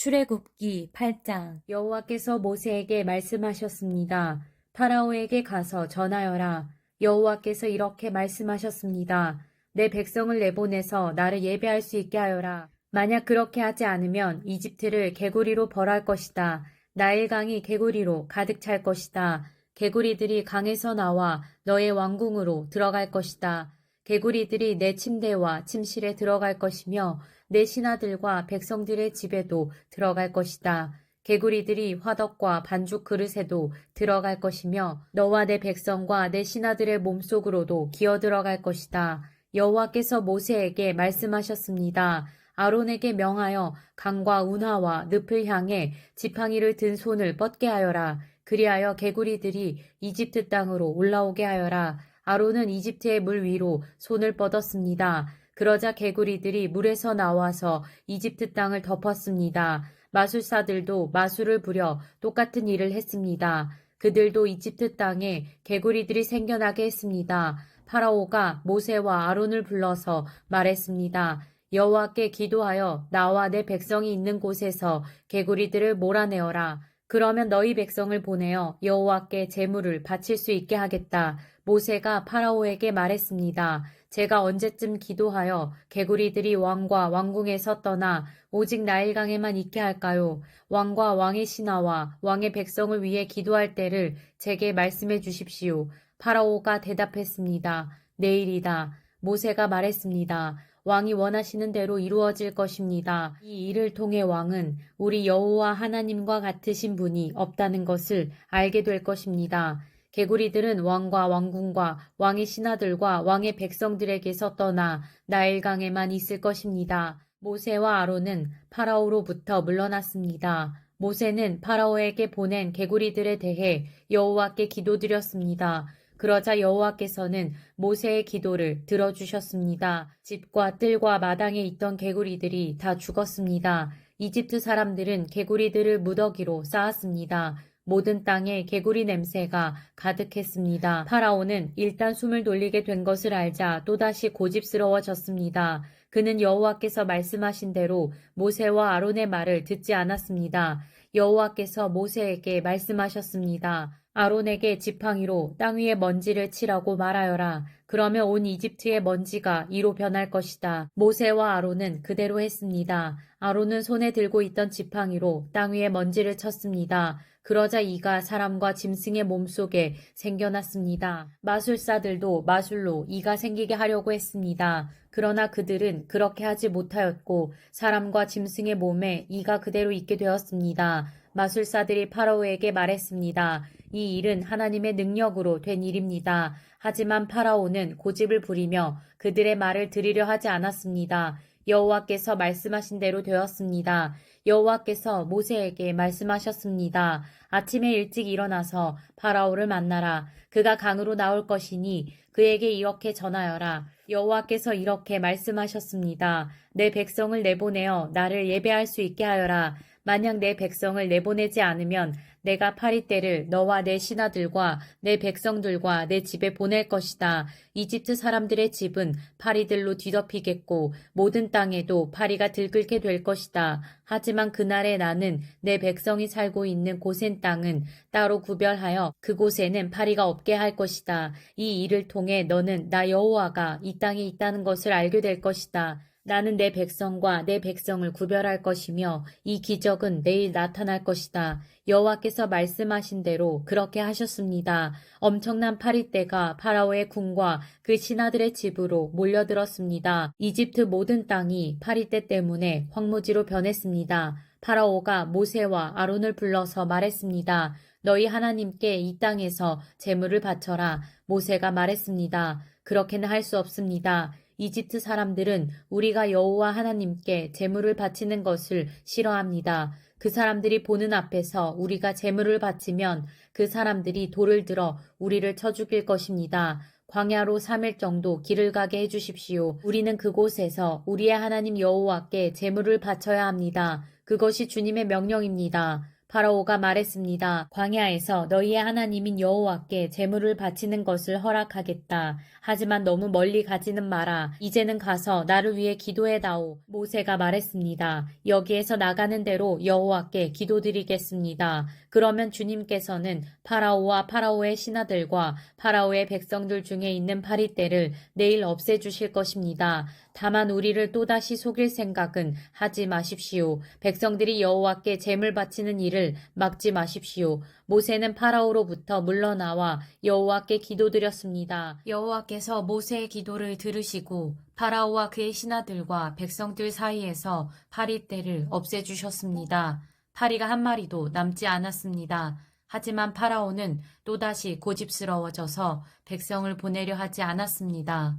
출애굽기 8장. 여호와께서 모세에게 말씀하셨습니다. 파라오에게 가서 전하여라. 여호와께서 이렇게 말씀하셨습니다. 내 백성을 내보내서 나를 예배할 수 있게 하여라. 만약 그렇게 하지 않으면 이집트를 개구리로 벌할 것이다. 나일강이 개구리로 가득 찰 것이다. 개구리들이 강에서 나와 너의 왕궁으로 들어갈 것이다. 개구리들이 내 침대와 침실에 들어갈 것이며 내 신하들과 백성들의 집에도 들어갈 것이다. 개구리들이 화덕과 반죽 그릇에도 들어갈 것이며 너와 내 백성과 내 신하들의 몸속으로도 기어 들어갈 것이다. 여호와께서 모세에게 말씀하셨습니다. 아론에게 명하여 강과 운하와 늪을 향해 지팡이를 든 손을 뻗게 하여라. 그리하여 개구리들이 이집트 땅으로 올라오게 하여라. 아론은 이집트의 물 위로 손을 뻗었습니다. 그러자 개구리들이 물에서 나와서 이집트 땅을 덮었습니다. 마술사들도 마술을 부려 똑같은 일을 했습니다. 그들도 이집트 땅에 개구리들이 생겨나게 했습니다. 파라오가 모세와 아론을 불러서 말했습니다. 여호와께 기도하여 나와 내 백성이 있는 곳에서 개구리들을 몰아내어라. 그러면 너희 백성을 보내어 여호와께 제물을 바칠 수 있게 하겠다. 모세가 파라오에게 말했습니다. 제가 언제쯤 기도하여 개구리들이 왕과 왕궁에서 떠나 오직 나일강에만 있게 할까요? 왕과 왕의 신하와 왕의 백성을 위해 기도할 때를 제게 말씀해 주십시오. 파라오가 대답했습니다. 내일이다. 모세가 말했습니다. 왕이 원하시는 대로 이루어질 것입니다. 이 일을 통해 왕은 우리 여호와 하나님과 같으신 분이 없다는 것을 알게 될 것입니다. 개구리들은 왕과 왕궁과 왕의 신하들과 왕의 백성들에게서 떠나 나일강에만 있을 것입니다. 모세와 아론은 파라오로부터 물러났습니다. 모세는 파라오에게 보낸 개구리들에 대해 여호와께 기도드렸습니다. 그러자 여호와께서는 모세의 기도를 들어주셨습니다. 집과 뜰과 마당에 있던 개구리들이 다 죽었습니다. 이집트 사람들은 개구리들을 무더기로 쌓았습니다. 모든 땅에 개구리 냄새가 가득했습니다. 파라오는 일단 숨을 돌리게 된 것을 알자 또다시 고집스러워졌습니다. 그는 여호와께서 말씀하신 대로 모세와 아론의 말을 듣지 않았습니다. 여호와께서 모세에게 말씀하셨습니다. 아론에게 지팡이로 땅 위에 먼지를 치라고 말하여라. 그러면 온 이집트의 먼지가 이로 변할 것이다. 모세와 아론은 그대로 했습니다. 아론은 손에 들고 있던 지팡이로 땅 위에 먼지를 쳤습니다. 그러자 이가 사람과 짐승의 몸속에 생겨났습니다. 마술사들도 마술로 이가 생기게 하려고 했습니다. 그러나 그들은 그렇게 하지 못하였고 사람과 짐승의 몸에 이가 그대로 있게 되었습니다. 마술사들이 파라오에게 말했습니다. 이 일은 하나님의 능력으로 된 일입니다. 하지만 파라오는 고집을 부리며 그들의 말을 들으려 하지 않았습니다. 여호와께서 말씀하신 대로 되었습니다. 여호와께서 모세에게 말씀하셨습니다. 아침에 일찍 일어나서 파라오를 만나라. 그가 강으로 나올 것이니 그에게 이렇게 전하여라. 여호와께서 이렇게 말씀하셨습니다. 내 백성을 내보내어 나를 예배할 수 있게 하여라. 만약 내 백성을 내보내지 않으면 내가 파리떼를 너와 내 신하들과 내 백성들과 내 집에 보낼 것이다. 이집트 사람들의 집은 파리들로 뒤덮이겠고 모든 땅에도 파리가 들끓게 될 것이다. 하지만 그날에 나는 내 백성이 살고 있는 고센 땅은 따로 구별하여 그곳에는 파리가 없게 할 것이다. 이 일을 통해 너는 나 여호와가 이 땅에 있다는 것을 알게 될 것이다. 나는 내 백성과 내 백성을 구별할 것이며 이 기적은 내일 나타날 것이다. 여호와께서 말씀하신 대로 그렇게 하셨습니다. 엄청난 파리떼가 파라오의 궁과 그 신하들의 집으로 몰려들었습니다. 이집트 모든 땅이 파리떼 때문에 황무지로 변했습니다. 파라오가 모세와 아론을 불러서 말했습니다. 너희 하나님께 이 땅에서 제물을 바쳐라. 모세가 말했습니다. 그렇게는 할 수 없습니다. 이집트 사람들은 우리가 여호와 하나님께 제물을 바치는 것을 싫어합니다. 그 사람들이 보는 앞에서 우리가 제물을 바치면 그 사람들이 돌을 들어 우리를 쳐 죽일 것입니다. 광야로 3일 정도 길을 가게 해주십시오. 우리는 그곳에서 우리의 하나님 여호와께 제물을 바쳐야 합니다. 그것이 주님의 명령입니다. 파라오가 말했습니다. 광야에서 너희의 하나님인 여호와께 제물을 바치는 것을 허락하겠다. 하지만 너무 멀리 가지는 마라. 이제는 가서 나를 위해 기도해다오. 모세가 말했습니다. 여기에서 나가는 대로 여호와께 기도드리겠습니다. 그러면 주님께서는 파라오와 파라오의 신하들과 파라오의 백성들 중에 있는 파리떼를 내일 없애주실 것입니다. 다만 우리를 또다시 속일 생각은 하지 마십시오. 백성들이 여호와께 제물 바치는 일을 막지 마십시오. 모세는 파라오로부터 물러나와 여호와께 기도드렸습니다. 여호와께서 모세의 기도를 들으시고 파라오와 그의 신하들과 백성들 사이에서 파리떼를 없애주셨습니다. 파리가 한 마리도 남지 않았습니다. 하지만 파라오는 또다시 고집스러워져서 백성을 보내려 하지 않았습니다.